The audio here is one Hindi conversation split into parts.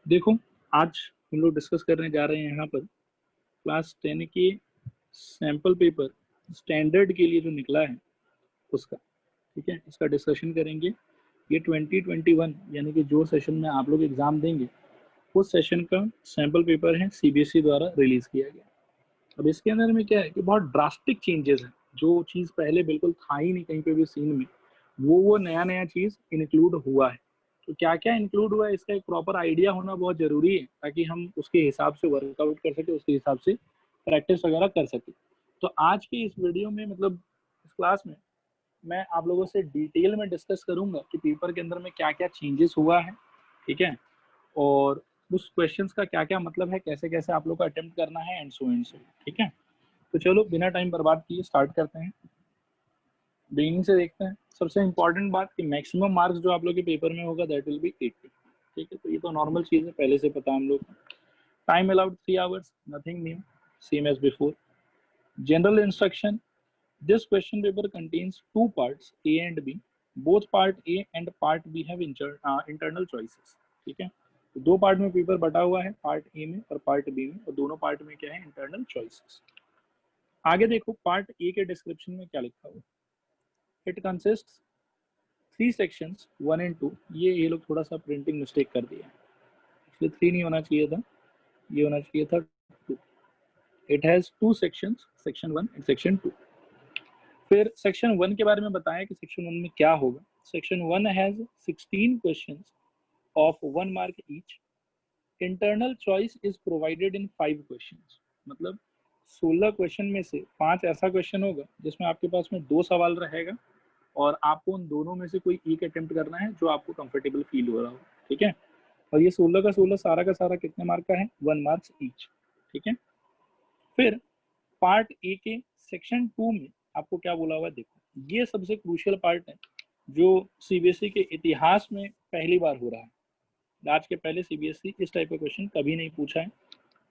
देखो, आज हम लोग डिस्कस करने जा रहे हैं यहाँ पर क्लास 10 के सैम्पल पेपर स्टैंडर्ड के लिए जो निकला है उसका, ठीक है, इसका डिस्कशन करेंगे। ये 2021 यानी कि जो सेशन में आप लोग एग्जाम देंगे उस सेशन का सैम्पल पेपर है, सीबीएसई द्वारा रिलीज किया गया। अब इसके अंदर में क्या है कि बहुत ड्रास्टिक चेंजेस हैं, जो चीज़ पहले बिल्कुल था ही नहीं कहीं पे भी सीन में, वो नया चीज़ इंक्लूड हुआ है। तो क्या क्या इंक्लूड हुआ है इसका एक प्रॉपर आइडिया होना बहुत ज़रूरी है, ताकि हम उसके हिसाब से वर्कआउट कर सके, उसके हिसाब से प्रैक्टिस वगैरह कर सके। तो आज की इस वीडियो में, मतलब इस क्लास में, मैं आप लोगों से डिटेल में डिस्कस करूंगा कि पेपर के अंदर में क्या क्या चेंजेस हुआ है, ठीक है, और उस क्वेश्चंस का क्या क्या मतलब है, कैसे कैसे आप लोग को अटेम्प्ट करना है, एंड सो, ठीक है। तो चलो बिना टाइम बर्बाद किए स्टार्ट करते हैं। बिगिनिंग से देखते हैं। सबसे इंपॉर्टेंट बात कि मैक्सिमम मार्क्स जो आप लोग के पेपर में होगा दैट विल बी 80, ठीक है। तो ये तो नॉर्मल चीज़ है, पहले से पता हम लोग को। Time allowed 3 hours, nothing new, same as before. General instruction, this question paper contains two parts, A and B. Both part A and part B have internal choices, ठीक है। तो दो पार्ट में पेपर बटा हुआ है, पार्ट ए में और पार्ट बी में, और दोनों पार्ट में क्या है, इंटरनल चॉइसेस। आगे देखो पार्ट ए के डिस्क्रिप्शन में क्या लिखा हुआ। It consist 3 sections 1 and 2। ये लोग थोड़ा सा प्रिंटिंग मिस्टेक कर दिया है, इसलिए 3 नहीं होना चाहिए था, ये होना चाहिए था 2। It has 2 sections, section 1 and section 2। फिर सेक्शन 1 के बारे में बताया कि सेक्शन 1 में क्या होगा। Section 1 has 16 questions of 1 mark each. Internal choice is provided in 5 questions. मतलब 16 क्वेश्चन में से 5 ऐसा क्वेश्चन होगा जिसमें आपके पास में 2 सवाल रहेगा, और आपको उन दोनों में से कोई एक अटेम्प्ट करना है जो आपको कंफर्टेबल फील हो रहा हो, ठीक है। और ये 16 का 16 सारा का सारा कितने मार्क का है, 1 मार्क्स ईच, ठीक है। फिर पार्ट ए के सेक्शन 2 में आपको क्या बोला हुआ है, देखो ये सबसे क्रूशियल पार्ट है जो सीबीएसई के इतिहास में पहली बार हो रहा है। आज के पहले सीबीएसई इस टाइप का क्वेश्चन कभी नहीं पूछा है।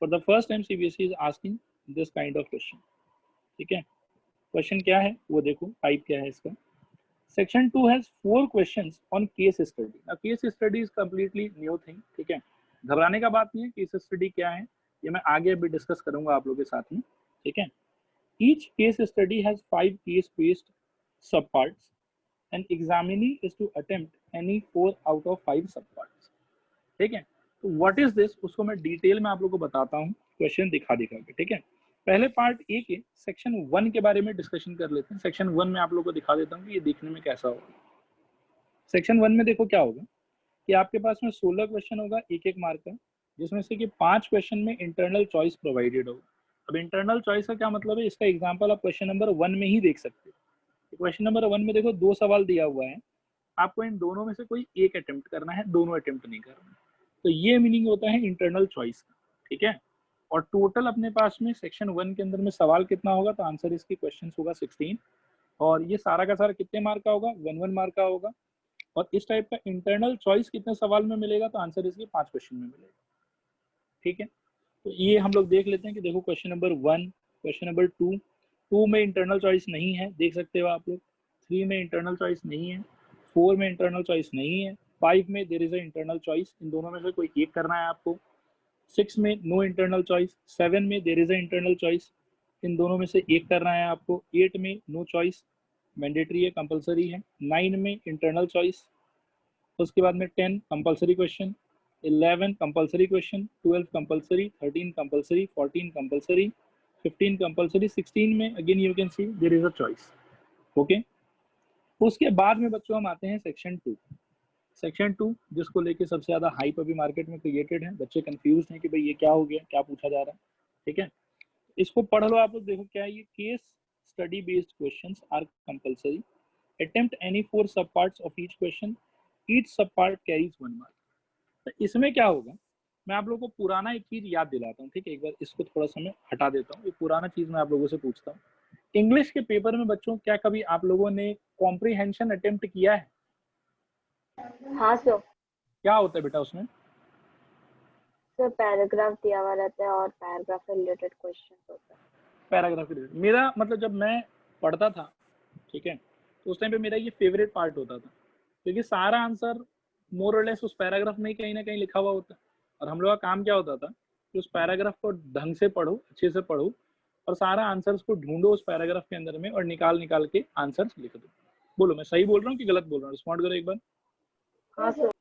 For the first time CBSE is asking this kind of question, ठीक है। क्वेश्चन क्या है वो देखो, टाइप क्या है इसका। Section 2 has 4 questions on case study. अब case study is completely new thing, ठीक है। घबराने का बात नहीं है, केस स्टडी क्या है ये मैं आगे अभी डिस्कस करूंगा आप लोगों के साथ में, ठीक है। Each case study has 5 case-based subparts, and examinee is to attempt any 4 out of 5 subparts, ठीक है। तो व्हाट इज दिस, उसको मैं डिटेल में आप लोगों को बताता हूँ क्वेश्चन दिखा के, ठीक है। पहले पार्ट ए के सेक्शन 1 के बारे में डिस्कशन कर लेते हैं। सेक्शन 1 में आप लोगों को दिखा देता हूँ कि ये देखने में कैसा होगा। सेक्शन 1 में देखो क्या होगा कि आपके पास में 16 क्वेश्चन होगा, एक मार्क का, जिसमें से कि 5 क्वेश्चन में इंटरनल चॉइस प्रोवाइडेड होगा। अब इंटरनल चॉइस का क्या मतलब है, इसका एग्जांपल आप क्वेश्चन नंबर 1 में ही देख सकते हो। क्वेश्चन नंबर 1 में देखो 2 सवाल दिया हुआ है, आपको इन दोनों में से कोई एक अटेम्प्ट करना है, दोनों अटेम्प्ट नहीं करना। तो ये मीनिंग होता है इंटरनल चॉइस का, ठीक है। और टोटल अपने पास में सेक्शन 1 के अंदर में सवाल कितना होगा, तो आंसर इसकी क्वेश्चन होगा 16, और ये सारा का सारा कितने मार्क का होगा, 1 मार्क का होगा। और इस टाइप का इंटरनल चॉइस कितने सवाल में मिलेगा, तो आंसर इसके 5 क्वेश्चन में मिलेगा, ठीक है। तो ये हम लोग देख लेते हैं कि देखो क्वेश्चन नंबर 1, क्वेश्चन नंबर 2 में इंटरनल चॉइस नहीं है, देख सकते हो आप लोग। 3 में इंटरनल चॉइस नहीं है, 4 में इंटरनल चॉइस नहीं है, 5 में there is a internal choice, इन दोनों में से कोई एक करना है आपको। 6 में नो इंटरनल चॉइस, 7 में there is a internal choice, इन दोनों में से एक करना है आपको। 8 में नो चॉइस, मैंडेटरी है, कंपलसरी है। 9 में इंटरनल चॉइस, उसके बाद में 10 compulsory question, 11 compulsory question, 12 compulsory, 13 compulsory, 14 compulsory, 15 compulsory, 16 में again you can see there is a choice, okay. उसके बाद में बच्चों हम आते हैं सेक्शन 2। सेक्शन 2 जिसको लेके सबसे ज्यादा हाइप अभी मार्केट में क्रिएटेड है, बच्चे कंफ्यूज हैं कि भाई ये क्या हो गया, क्या पूछा जा रहा है, ठीक है। इसको पढ़ लो आप लोग, देखो क्या है ये। Case study based questions are compulsory, attempt any 4 sub parts of each question, each sub part carries 1 mark. तो इसमें क्या होगा, मैं आप लोगों को पुराना एक चीज याद दिलाता हूँ, ठीक है। एक बार इसको थोड़ा सा मैं हटा देता हूँ, ये पुराना चीज मैं आप लोगों से पूछता हूँ। इंग्लिश के पेपर में बच्चों क्या कभी आप लोगों ने कॉम्प्रिहेंशन अटेम्प्ट किया है? हाँ सर। क्या होता है बेटा उसमें? सर पैराग्राफ दिया हुआ रहता है और पैराग्राफ से रिलेटेड क्वेश्चन होता है। पैराग्राफ मेरा मतलब जब मैं पढ़ता था, ठीक है, तो उस टाइम पे मेरा ये फेवरेट पार्ट होता था, क्योंकि सारा आंसर मोर और लेस उस पैराग्राफ में ही कहीं ना कहीं लिखा हुआ होता है। और हम लोग का काम क्या होता था कि उस पैराग्राफ को ढंग से पढ़ो, अच्छे से पढ़ो और सारा आंसर्स को ढूंढो उस पैराग्राफ के अंदर में और निकाल के आंसर्स लिख दो। बोलो मैं सही बोल रहा हूँ कि गलत बोल रहा हूँ, रिस्पॉन्ड करो एक बार। हाँ सर।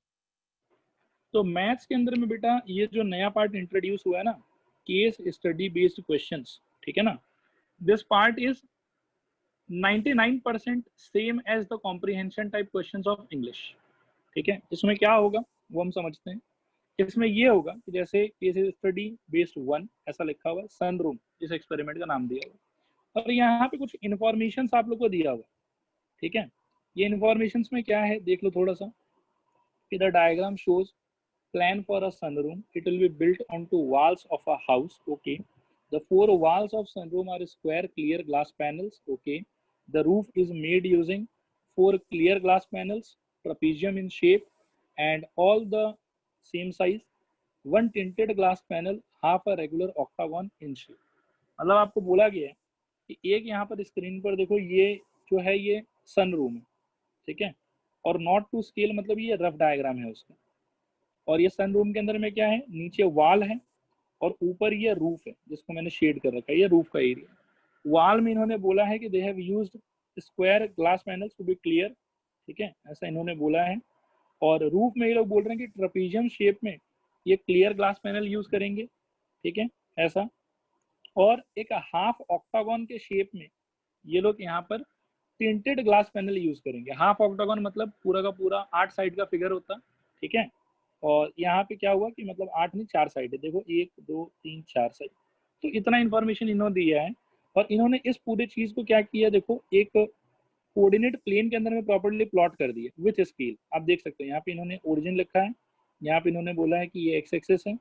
तो मैथ्स के अंदर में बेटा ये जो नया पार्ट इंट्रोड्यूस हुआ है ना, केस स्टडी बेस्ड क्वेश्चंस, ठीक है ना, this part is 99% same as the comprehension type questions of English. ठीक है, इसमें क्या होगा वो हम समझते हैं। इसमें ये होगा कि जैसे केस स्टडी बेस्ड 1 ऐसा लिखा हुआ है, सन रूम इस एक्सपेरिमेंट का नाम दिया हुआ और यहाँ पे कुछ इन्फॉर्मेशन आप लोग को दिया हुआ। ठीक है, ये इन्फॉर्मेशन में क्या है देख लो थोड़ा सा कि the diagram shows plan for a sunroom. It will be built onto walls of a house. Okay. The 4 walls of sunroom are square clear glass panels. Okay. The roof is made using 4 clear glass panels, trapezium in shape, and all the same size. One tinted glass panel, half a regular octagon in shape. मतलब आपको बोला गया है कि एक यहाँ पर स्क्रीन पर देखो ये जो है ये सन रूम है, ठीक है, और नॉट टू स्केल मतलब ये रफ डायग्राम है उसका। और ये सन रूम के अंदर में क्या है, नीचे वॉल है और ऊपर ये रूफ है जिसको मैंने शेड कर रखा है, ये रूफ का एरिया। वॉल में इन्होंने बोला है कि they have used square glass panels to be clear, ठीक है, ऐसा इन्होंने बोला है। और रूफ में ये लोग बोल रहे हैं कि ट्रेपेजियम शेप में ये क्लियर ग्लास पैनल यूज करेंगे, ठीक है, ऐसा। और एक हाफ ऑक्टागन के शेप में ये लोग यहाँ पर टिंटेड ग्लास पैनल यूज करेंगे। हाफ ऑक्टागन मतलब पूरा का पूरा 8 साइड का फिगर होता, ठीक है। और यहाँ पे क्या हुआ कि मतलब 8 नहीं 4 साइड है, देखो 1 2 3 4 साइड। तो इतना इन्फॉर्मेशन इन्होंने दिया है और इन्होंने इस पूरे चीज को क्या किया, देखो एक कोऑर्डिनेट प्लेन के अंदर में प्रॉपर्ली प्लॉट कर दिए विथ स्केल। आप देख सकते हैं यहाँ पे इन्होंने ओरिजिन लिखा है, यहाँ पे इन्होंने बोला है कि ये एक्स एक्सेस है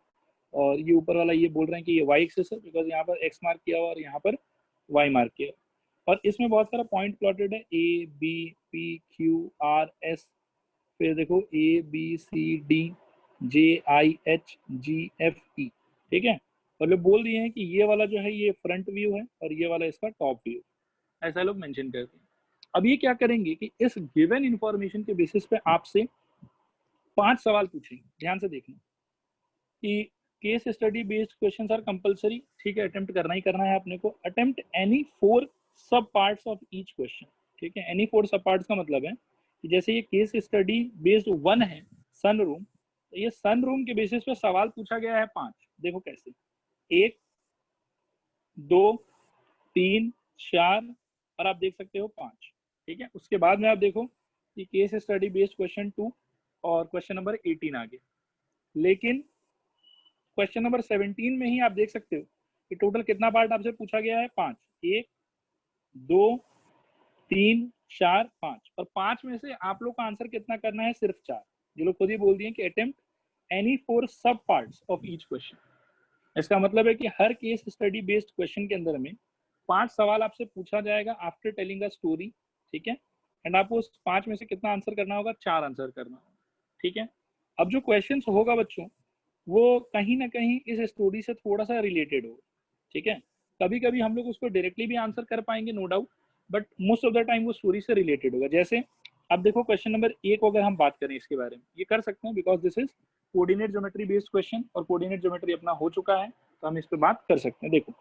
और ये ऊपर वाला ये बोल रहे हैं कि ये वाई एक्सेस है, बिकॉज यहाँ पर एक्स मार्क किया हुआ और यहाँ पर वाई मार्क किया हुआ। और इसमें बहुत सारा पॉइंट प्लॉटेड है, A B P Q R S, फिर देखो A B C D JIHGFE, ठीक है। और लोग बोल दिए हैं कि ये वाला जो है ये फ्रंट व्यू है और ये वाला इसका टॉप व्यू, ऐसा लोग मेंशन करते हैं। अब ये क्या करेंगे कि इस गिवन इंफॉर्मेशन के बेसिस पे आपसे 5 सवाल पूछेंगे। ध्यान से देखना कि case study based questions are compulsory, ठीक है, अटेम्प्ट करना ही करना है अपने को। Attempt any 4 sub parts of each question, ठीक है। एनी 4 सब पार्ट्स का मतलब है कि जैसे ये केस स्टडी बेस्ड 1 है सन रूम, तो ये सन रूम के बेसिस पे सवाल पूछा गया है 5। देखो कैसे, 1 2 3 4 और आप देख सकते हो 5, ठीक है। उसके बाद में आप देखो कि केस स्टडी बेस्ड क्वेश्चन 2 और क्वेश्चन नंबर 18 आ गया। लेकिन क्वेश्चन नंबर 17 में ही आप देख सकते हो कि टोटल कितना पार्ट आपसे पूछा गया है, 5। 1 2 3 4 5 और 5 में से आप लोग का आंसर कितना करना है, सिर्फ 4। ये लोग खुद ही बोल दिए कि attempt any 4 sub parts of each question. इसका मतलब है कि हर केस स्टडी बेस्ड क्वेश्चन के अंदर में 5 सवाल आपसे पूछा जाएगा आफ्टर टेलिंग अ स्टोरी, ठीक है। एंड आपको उस 5 में से कितना आंसर करना होगा, 4 आंसर करना होगा, ठीक है। अब जो क्वेश्चन होगा बच्चों वो कहीं ना कहीं इस स्टोरी से थोड़ा सा रिलेटेड होगा, ठीक है। कभी कभी हम लोग उसको डायरेक्टली भी आंसर कर पाएंगे, no doubt, but most of the time वो स्टोरी से रिलेटेड होगा। जैसे अब देखो क्वेश्चन नंबर 1 अगर हम बात करें इसके बारे में, ये कर सकते हैं because this is coordinate geometry based question और कोऑर्डिनेट ज्योमेट्री अपना हो चुका है, तो हम इस पर बात कर सकते हैं। देखो,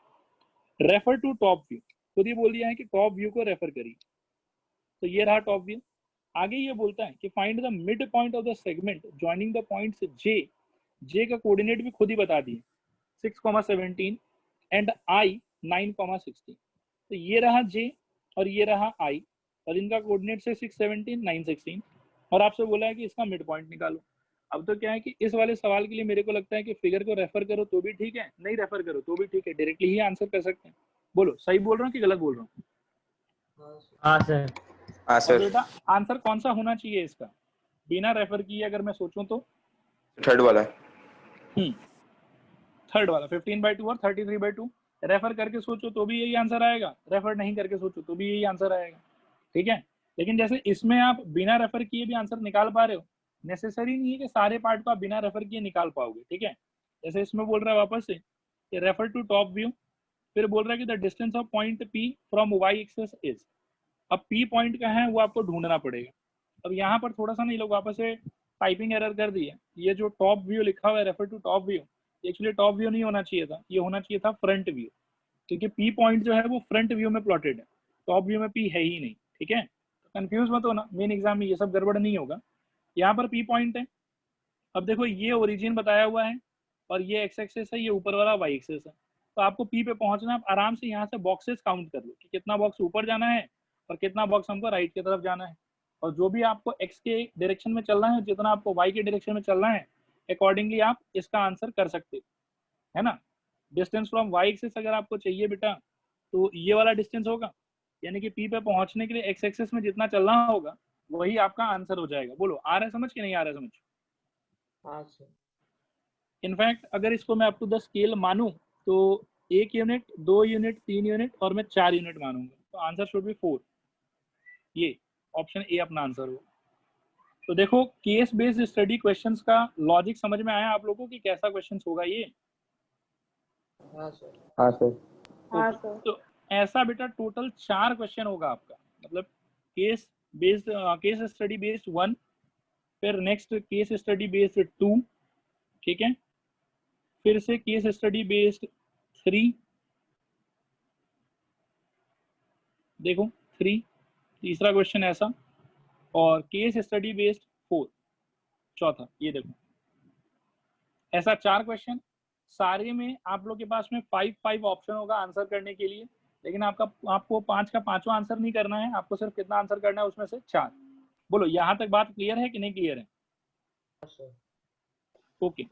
रेफर टू टॉप व्यू, खुद ही बोल दिया है कि टॉप व्यू को रेफर करिए, तो ये रहा टॉप व्यू। आगे ये बोलता है कि find the mid point of the segment joining the points J का कोऑर्डिनेट भी खुद ही बता दिए 6,17 एंड आई 9,16। तो ये रहा जे और ये रहा आई और इनका कोऑर्डिनेट से 6,17 9,16 और आपसे बोला है कि इसका मिड पॉइंट निकालो। अब तो क्या है कि इस वाले सवाल के लिए मेरे को लगता है कि फिगर को रेफर करो तो भी ठीक है, नहीं रेफर करो तो भी ठीक है, डायरेक्टली ही आंसर कर सकते हैं। बोलो सही बोल रहा हूँ कि गलत बोल रहा हूँ? हाँ सर। हाँ सर। बेटा आंसर कौन सा होना चाहिए इसका बिना रेफर किए, अगर मैं सोचूं तो थर्ड वाला। थर्ड वाला 15/2 और 33/2। रेफर करके सोचो तो भी यही आंसर आएगा, रेफर नहीं करके सोचो तो भी यही आंसर आएगा, ठीक है। लेकिन जैसे इसमें आप बिना रेफर किए भी आंसर निकाल पा रहे हो, नेसेसरी नहीं है कि सारे पार्ट को आप बिना रेफर किए निकाल पाओगे, ठीक है। जैसे इसमें बोल रहा है वापस से कि रेफर टू टॉप व्यू, फिर बोल रहा है कि the distance of point P from Y axis is. अब पी पॉइंट का है वो आपको ढूंढना पड़ेगा। अब यहाँ पर थोड़ा सा नहीं लोग वापस से टाइपिंग एरर कर दी है। ये जो टॉप व्यू लिखा हुआ है refer to top view, actually top view नहीं होना चाहिए था, ये होना चाहिए था फ्रंट व्यू, क्योंकि पी पॉइंट जो है वो फ्रंट व्यू में प्लॉटेड है, टॉप व्यू में पी है ही नहीं। ठीक है, तो कंफ्यूज मत होना, मेन एग्जाम में ये सब गड़बड़ नहीं होगा। यहाँ पर पी पॉइंट है। अब देखो ये ओरिजिन बताया हुआ है और ये एक्स एक्सेस है, ये ऊपर वाला वाई एक्सेस है। तो आपको पी पे पहुंचना है, आप आराम से यहाँ से बॉक्सेस काउंट कर लो कि कितना बॉक्स ऊपर जाना है और कितना बॉक्स हमको राइट की तरफ जाना है। और जो भी आपको एक्स के डायरेक्शन में चलना है, जितना आपको वाई के डायरेक्शन में चलना है, अकॉर्डिंगली आप इसका आंसर कर सकते है ना। डिस्टेंस फ्रॉम वाई एक्सेस अगर आपको चाहिए बेटा तो ये वाला डिस्टेंस होगा, यानी कि पी पे पहुंचने के लिए एक्स एक्सेस में जितना चलना होगा वही आपका आंसर हो जाएगा। बोलो आ रहा है समझ कि नहीं आ रहा है समझ? हाँ सर। इनफैक्ट अगर इसको मैं अप टू द स्केल मानूं तो 1 यूनिट, 2 यूनिट, 3 यूनिट और मैं 4 यूनिट मानूंगा, तो आंसर शुड बी 4। ये ऑप्शन ए अपना आंसर हो। तो देखो केस बेस्ड स्टडी क्वेश्चंस का लॉजिक समझ में आया आप लोगों को कि कैसा क्वेश्चंस होगा ये? हाँ सर। हाँ सर। तो ऐसा बेटा टोटल 4 क्वेश्चन होगा आपका, मतलब case based, case study based 1, फिर नेक्स्ट केस स्टडी बेस्ड 2, ठीक है, फिर से केस स्टडी बेस्ड 3, देखो 3 तीसरा क्वेश्चन ऐसा, और केस स्टडी बेस्ड 4 चौथा। ये देखो ऐसा 4 क्वेश्चन, सारे में आप लोग के पास में 5 ऑप्शन होगा आंसर करने के लिए, लेकिन आपको 5 का 5वां आंसर नहीं करना है, आपको सिर्फ कितना आंसर करना है उसमें से 4। बोलो यहाँ तक बात क्लियर है कि नहीं क्लियर है? ओके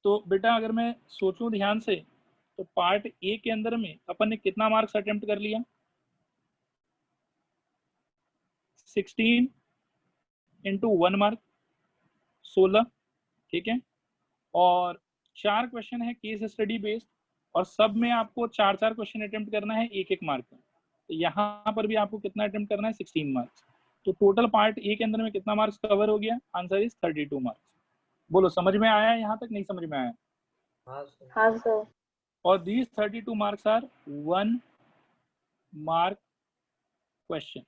तो बेटा अगर मैं सोचूं ध्यान से तो पार्ट ए के अंदर में अपन ने कितना मार्क्स अटेम्प्ट कर लिया? 16 इंटू 1 मार्क 16, ठीक है, और 4 क्वेश्चन है केस स्टडी बेस्ड, और सब में आपको 4 क्वेश्चन अटेम्प्ट करना है 1 मार्क का। तो यहाँ पर भी आपको कितना अटेम्प्ट करना है? 16 मार्क्स। तो टोटल पार्ट ए के अंदर में कितना मार्क्स कवर हो गया? Answer is 32 marks. बोलो समझ में आया यहाँ तक, नहीं समझ में आया? हाँ सर। और these 32 marks are 1 mark question.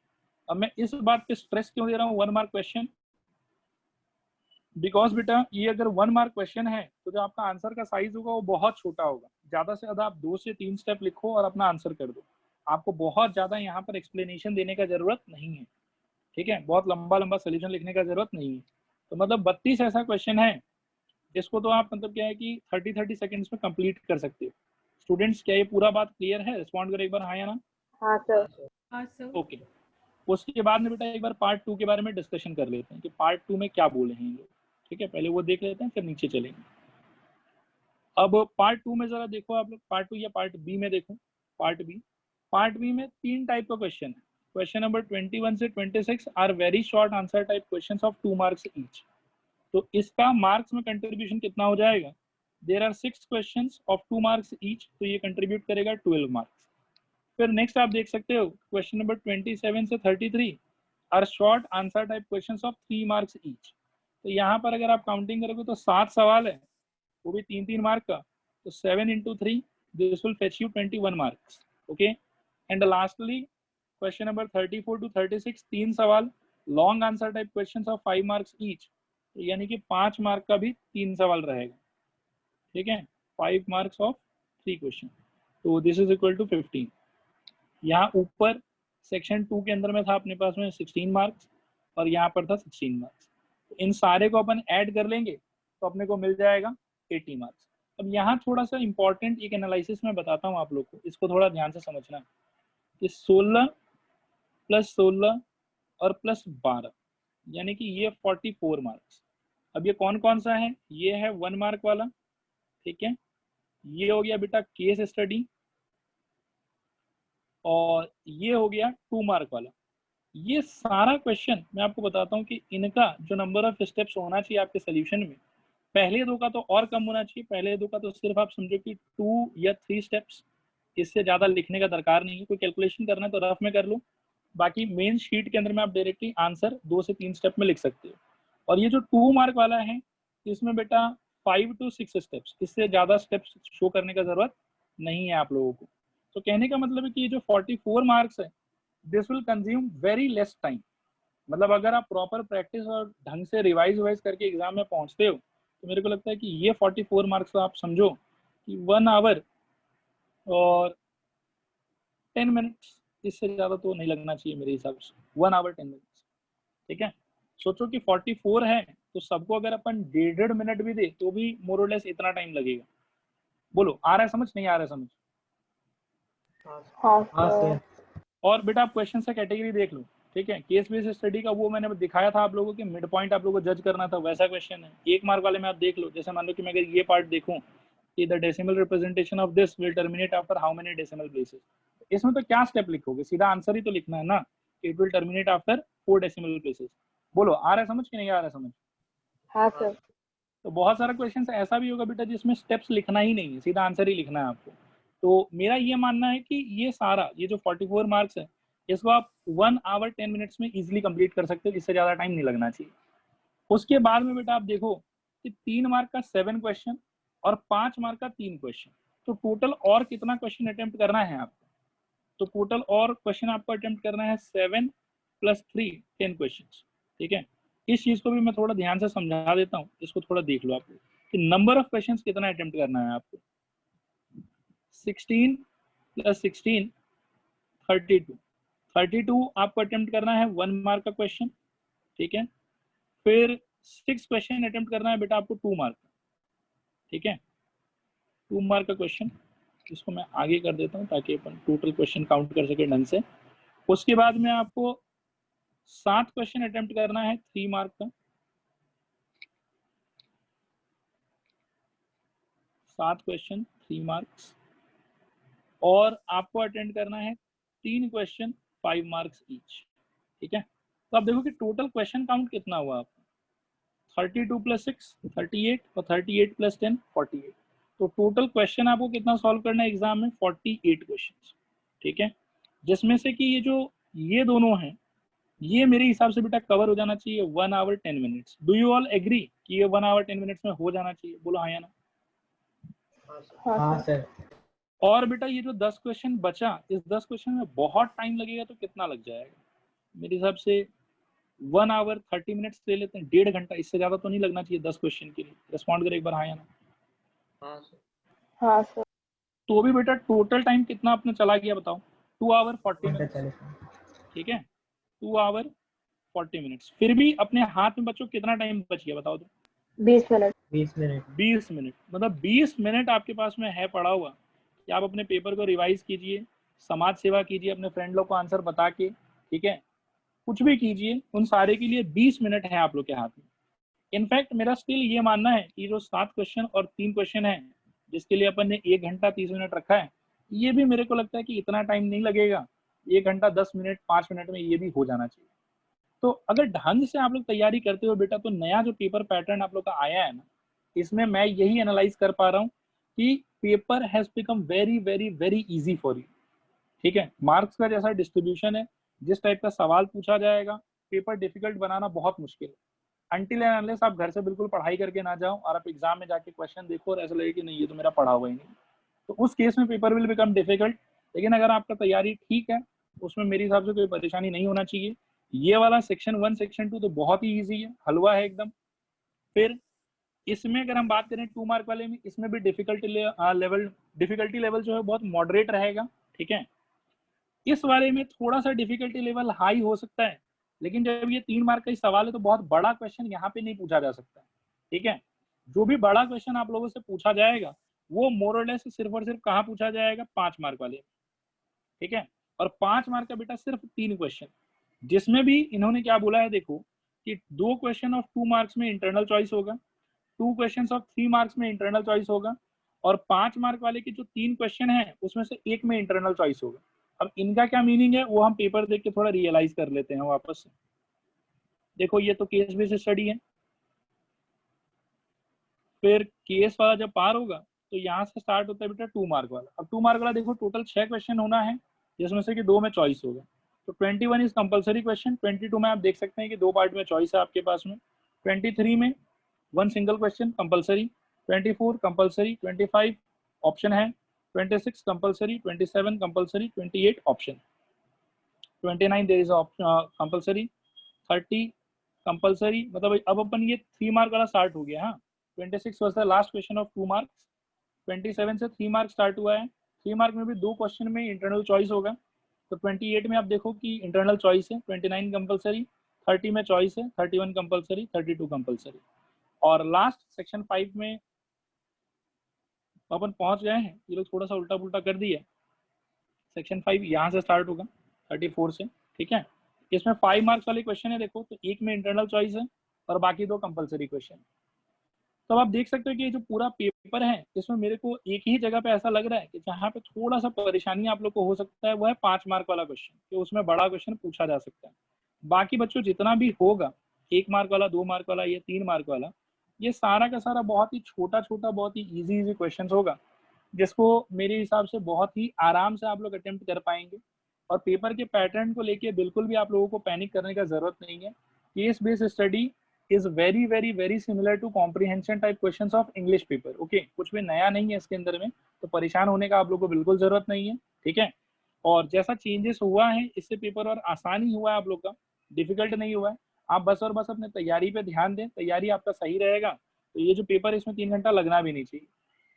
अब मैं इस बात पे स्ट्रेस क्यों दे रहा हूँ 1 मार्क क्वेश्चन? बिकॉज बेटा ये अगर 1 मार्क क्वेश्चन है तो जो आपका आंसर का साइज होगा वो बहुत छोटा होगा। ज्यादा से ज्यादा आप 2 से 3 स्टेप लिखो और अपना आंसर कर दो, आपको बहुत ज्यादा यहाँ पर एक्सप्लेनेशन देने का जरूरत नहीं है, ठीक है, बहुत लंबा लंबा सोल्यूशन लिखने का जरूरत नहीं है। तो मतलब 32 ऐसा क्वेश्चन है जिसको तो आप मतलब क्या है कि 30 सेकंड्स में कंप्लीट कर सकते हो। स्टूडेंट्स क्या ये पूरा बात क्लियर है? रिस्पॉन्ड करो एक बार हाँ या ना। हाँ सर। हाँ सर। ओके, उसके बाद में बेटा एक बार पार्ट 2 के बारे में डिस्कशन कर लेते हैं कि पार्ट 2 में क्या बोले हैं ये लोग, ठीक है, पहले वो देख लेते हैं फिर नीचे चलेंगे। अब पार्ट 2 में जरा देखो आप लोग, पार्ट 2 या पार्ट बी में देखो। पार्ट बी में 3 टाइप का क्वेश्चन है। क्वेश्चन नंबर 21 से 26 are very short answer type questions of 2 marks each. तो इसका मार्क्स में कंट्रीब्यूशन कितना हो जाएगा? There are 6 questions of 2 marks each, तो ये कंट्रीब्यूट करेगा 12 मार्क्स। फिर नेक्स्ट आप देख सकते हो क्वेश्चन नंबर 27 से 33 are short answer type questions of 3 marks each. तो यहाँ पर अगर आप काउंटिंग करोगे तो 7 सवाल है, वो भी 3-3 मार्क का, तो 7 into 3 this will fetch you 21 marks. Okay, and lastly question number 34 to 36 3 सवाल, long answer type questions of 5 marks each, यानी कि 5 मार्क का भी 3 सवाल रहेगा, ठीक है, 5 मार्क्स ऑफ 3 क्वेश्चन, तो दिस इज इक्वल टू 15। यहाँ ऊपर सेक्शन 2 के अंदर में था अपने पास में 16 मार्क्स और यहाँ पर था 16 मार्क्स, तो इन सारे को अपन ऐड कर लेंगे तो अपने को मिल जाएगा 80 मार्क्स। अब यहाँ थोड़ा सा इंपॉर्टेंट एक एनालिसिस मैं बताता हूँ आप लोग को, इसको थोड़ा ध्यान से समझना कि 16 + 16 और +12 यानी कि ये 44 मार्क्स। अब ये कौन कौन सा है? ये है 1 मार्क वाला, ठीक है, ये हो गया बेटा केस स्टडी, और ये हो गया 2 मार्क वाला। ये सारा क्वेश्चन मैं आपको बताता हूँ कि इनका जो नंबर ऑफ स्टेप्स होना चाहिए आपके सोल्यूशन में, पहले 2 का तो और कम होना चाहिए, पहले 2 का तो सिर्फ आप समझो कि 2 या 3 स्टेप्स, इससे ज़्यादा लिखने का दरकार नहीं है। कोई कैलकुलेशन करना है तो रफ में कर लो, बाकी मेन शीट के अंदर में आप डायरेक्टली आंसर 2 से 3 स्टेप में लिख सकते हो। और ये जो 2 मार्क वाला है इसमें बेटा 5 to 6 स्टेप्स, इससे ज़्यादा स्टेप्स शो करने का ज़रूरत नहीं है आप लोगों को। तो कहने का मतलब है कि ये जो 44 मार्क्स है this will consume very less time, मतलब अगर आप प्रॉपर प्रैक्टिस और ढंग से रिवाइज करके एग्जाम में पहुंचते हो तो मेरे को लगता है कि ये 44 मार्क्स तो आप समझो कि 1 आवर और 10 मिनट्स, इससे ज़्यादा तो नहीं लगना चाहिए मेरे हिसाब से, 1 आवर 10 मिनट्स। ठीक है, सोचो कि 44 है तो सबको अगर अपन 1.5 मिनट भी दे तो भी मोर और लेस इतना टाइम लगेगा। बोलो आ रहा है समझ, नहीं आ रहा है समझ? हाँ हाँ सर। सर। और बेटा आप क्वेश्चन से कैटेगरी देख लो। ठीक है, केस बेस्ड स्टडी का वो मैंने दिखाया था आप लोगों के मिड पॉइंट आप लोगों को जज करना था, वैसा क्वेश्चन है। 1 मार्क वाले में आप देख लो, जैसे मान लो कि मैं अगर ये पार्ट देखूं कि the decimal representation of this will terminate after how many decimal places, इसमें तो क्या स्टेप लिखोगे, सीधा आंसर ही तो लिखना है ना, it will terminate after 4 decimal places. बोलो आ रहा है समझ कि नहीं आ रहा है समझ? हाँ सर। तो बहुत सारा क्वेश्चन ऐसा भी होगा बेटा जिसमें स्टेप्स लिखना ही नहीं है, सीधा आंसर ही लिखना है आपको। तो मेरा ये मानना है कि ये सारा ये जो 44 मार्क्स है इसको आप 1 आवर 10 मिनट्स में इजीली कंप्लीट कर सकते हो, इससे ज़्यादा टाइम नहीं लगना चाहिए। उसके बाद में बेटा आप देखो कि 3 मार्क का 7 क्वेश्चन और 5 मार्क का 3 क्वेश्चन, तो टोटल और कितना क्वेश्चन अटेम्प्ट करना है आपको? तो टोटल और क्वेश्चन आपको अटेम्प्ट करना है 7 + 3 10 क्वेश्चन। ठीक है, इस चीज को भी मैं थोड़ा ध्यान से समझा देता हूँ, इसको थोड़ा देख लो आप कि नंबर ऑफ क्वेश्चन कितना अटेम्प्ट करना है आपको। 16 + 16 32, 32 आपको अटेम्प्ट करना है 1 मार्क का क्वेश्चन। ठीक है, फिर 6 क्वेश्चन अटेम्प्ट करना है बेटा आपको 2 मार्क का। ठीक है, 2 मार्क का क्वेश्चन, इसको मैं आगे कर देता हूँ ताकि अपन टोटल क्वेश्चन काउंट कर सके ढंग से। उसके बाद में आपको 7 क्वेश्चन अटेम्प्ट करना है 3 मार्क का। 7 क्वेश्चन 3 मार्क्स, और आपको अटेंड करना है 3 क्वेश्चन 5 मार्क्स ईच। ठीक है, तो आप देखो कि टोटल क्वेश्चन काउंट कितना हुआ आपका, 32 + 6 38 और 38 + 10 48। तो टोटल क्वेश्चन आपको कितना सॉल्व करना है एग्जाम में, 48 क्वेश्चन। ठीक है, जिसमें से कि ये दोनों हैं ये मेरे हिसाब से बेटा कवर हो जाना चाहिए 1 hour 10 minutes. Do you all agree कि ये 1 आवर 10 मिनट्स में हो जाना चाहिए? बोलो हाँ या ना। हाँ हाँ सर। सर। और बेटा ये जो 10 क्वेश्चन बचा, इस 10 क्वेश्चन में बहुत टाइम लगेगा तो कितना लग जाएगा? मेरे हिसाब से 1 आवर 30 मिनट्स ले लेते हैं, 1.5 घंटा, इससे ज्यादा तो नहीं लगना चाहिए 10 क्वेश्चन के लिए। रिस्पॉन्ड करें एक बार हाँ या ना। हाँ सर। हाँ सर। तो भी बेटा टोटल टाइम कितना अपने चला गया बताओ, 2 आवर 40 घंटा मिनट्स। 40 मिनट। ठीक है, 2 आवर 40 मिनट्स। फिर भी अपने हाथ में बच्चों कितना टाइम बच गया बताओ तो? 20 मिनट। 20 मिनट। 20 मिनट, मतलब 20 मिनट आपके पास में है पड़ा हुआ कि आप अपने पेपर को रिवाइज कीजिए, समाज सेवा कीजिए, अपने फ्रेंड लोग को आंसर बता के, ठीक है, कुछ भी कीजिए, उन सारे के लिए 20 मिनट है आप लोग के हाथ में। इनफैक्ट मेरा स्टिल ये मानना है कि जो 7 क्वेश्चन और 3 क्वेश्चन है जिसके लिए अपन ने 1 घंटा 30 मिनट रखा है, ये भी मेरे को लगता है कि इतना टाइम नहीं लगेगा, 1 घंटा 10 मिनट 5 मिनट में ये भी हो जाना चाहिए। तो अगर ढंग से आप लोग तैयारी करते हो बेटा, तो नया जो पेपर पैटर्न आप लोग का आया है ना, इसमें मैं यही एनालाइज कर पा रहा हूँ कि paper has become very very very easy for you. ठीक है, मार्क्स का जैसा डिस्ट्रीब्यूशन है, जिस टाइप का सवाल पूछा जाएगा, पेपर डिफिकल्ट बनाना बहुत मुश्किल है। अनटिल एंड अनलेस आप घर से बिल्कुल पढ़ाई करके ना जाओ और आप एग्जाम में जाके क्वेश्चन देखो और ऐसा लगे कि नहीं ये तो मेरा पढ़ा हुआ ही नहीं, तो उस केस में पेपर विल बिकम डिफिकल्ट। लेकिन अगर आपका तैयारी ठीक है, उसमें मेरे हिसाब से कोई परेशानी नहीं होना चाहिए। ये वाला सेक्शन 1 सेक्शन 2 तो बहुत ही ईजी है, हलवा है एकदम। फिर इसमें अगर हम बात करें 2 मार्क वाले में, इसमें भी डिफिकल्टी लेवल जो है बहुत मॉडरेट रहेगा। ठीक है, इस वाले में थोड़ा सा डिफिकल्टी लेवल हाई हो सकता है, लेकिन जब ये 3 मार्क का ही सवाल है तो बहुत बड़ा क्वेश्चन यहाँ पे नहीं पूछा जा सकता। ठीक है, जो भी बड़ा क्वेश्चन आप लोगों से पूछा जाएगा वो मोर और लेस सिर्फ और सिर्फ कहाँ पूछा जाएगा, 5 मार्क वाले। ठीक है, और 5 मार्क का बेटा सिर्फ 3 क्वेश्चन, जिसमें भी इन्होंने क्या बोला है देखो कि 2 क्वेश्चन ऑफ 2 मार्क्स में इंटरनल चॉइस होगा, 2 क्वेश्चन ऑफ 3 मार्क्स में इंटरनल चॉइस होगा, और 5 मार्क वाले के जो 3 क्वेश्चन है उसमें से एक में इंटरनल चॉइस होगा। अब इनका क्या मीनिंग है वो हम पेपर देख के थोड़ा रियलाइज कर लेते हैं वापस से। देखो ये तो केस बेस्ड स्टडी है, फिर केस वाला जब पार होगा तो यहाँ से स्टार्ट होता है बेटा 2 मार्क वाला। अब 2 मार्क वाला देखो टोटल 6 क्वेश्चन होना है, जिसमें से कि 2 में चॉइस होगा। तो 21 इज कंपलसरी क्वेश्चन, 22 में आप देख सकते हैं कि 2 पार्ट में चॉइस है आपके पास में, 23 में 1 single question compulsory, 24 compulsory, 25 option है, 26 compulsory, 27 compulsory, 28 option, 29 there is compulsory, 30 compulsory, मतलब अब अपन ये 3 मार्क वाला स्टार्ट हो गया। हाँ, 26 was the last question of 2 marks, 27 से 3 मार्क स्टार्ट हुआ है। 3 मार्क में भी 2 क्वेश्चन में इंटरनल चॉइस होगा, तो 28 में आप देखो कि इंटरनल चॉइस है, 29 कंपलसरी, 30 में चॉइस है, 31 कंपलसरी, 32 कंपलसरी। और लास्ट सेक्शन 5 में अपन पहुंच गए हैं, ये लोग थोड़ा सा उल्टा पुल्टा कर दिया। सेक्शन 5 यहाँ से स्टार्ट होगा 34 से, ठीक है। इसमें 5 मार्क्स वाले क्वेश्चन है, देखो तो एक में इंटरनल चॉइस है और बाकी 2 कंपलसरी क्वेश्चन। तो आप देख सकते हो कि ये जो पूरा पेपर है इसमें मेरे को एक ही जगह पे ऐसा लग रहा है कि जहाँ पे थोड़ा सा परेशानी आप लोग को हो सकता है वो है 5 मार्क वाला क्वेश्चन, कि उसमें बड़ा क्वेश्चन पूछा जा सकता है। बाकी बच्चों जितना भी होगा 1 मार्क वाला, 2 मार्क वाला, या 3 मार्क वाला, ये सारा का सारा बहुत ही छोटा छोटा, बहुत ही इजी क्वेश्चन होगा, जिसको मेरे हिसाब से बहुत ही आराम से आप लोग अटेम्प्ट कर पाएंगे। और पेपर के पैटर्न को लेके बिल्कुल भी आप लोगों को पैनिक करने का जरूरत नहीं है। Case based study is very very very similar to comprehension type questions of English paper. Okay, कुछ भी नया नहीं है इसके अंदर में, तो परेशान होने का आप लोगों को बिल्कुल जरूरत नहीं है, ठीक है। और जैसा चेंजेस हुआ है इससे पेपर और आसान ही हुआ है आप लोग का, डिफिकल्ट नहीं हुआ है। आप बस और बस अपने तैयारी पे ध्यान दें, तैयारी आपका सही रहेगा तो ये जो पेपर इसमें 3 घंटा लगना भी नहीं चाहिए।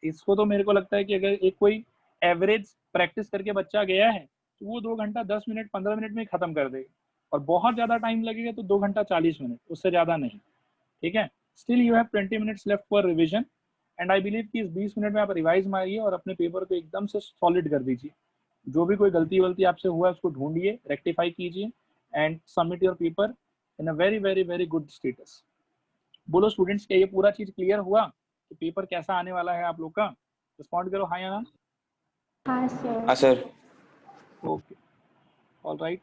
इसको तो मेरे को लगता है कि अगर एक कोई एवरेज प्रैक्टिस करके बच्चा गया है तो वो 2 घंटा 10 मिनट 15 मिनट में खत्म कर देगा, और बहुत ज्यादा टाइम लगेगा तो 2 घंटा 40 मिनट, उससे ज्यादा नहीं, ठीक है। Still you have 20 minutes left for revision, and I believe कि इस 20 मिनट में आप रिवाइज मारिए और अपने पेपर को एकदम से सॉलिड कर दीजिए। जो भी कोई गलती वलती आपसे हुआ है उसको ढूंढिए, रेक्टिफाई कीजिए, and submit your paper in a very very very good status. बोलो स्टूडेंट्स, क्या ये पूरा चीज क्लियर हुआ कि पेपर कैसा आने वाला है आप लोग का? रिस्पॉन्ड करो हाँ या ना। हाँ सर। हाँ सर। Okay, all right.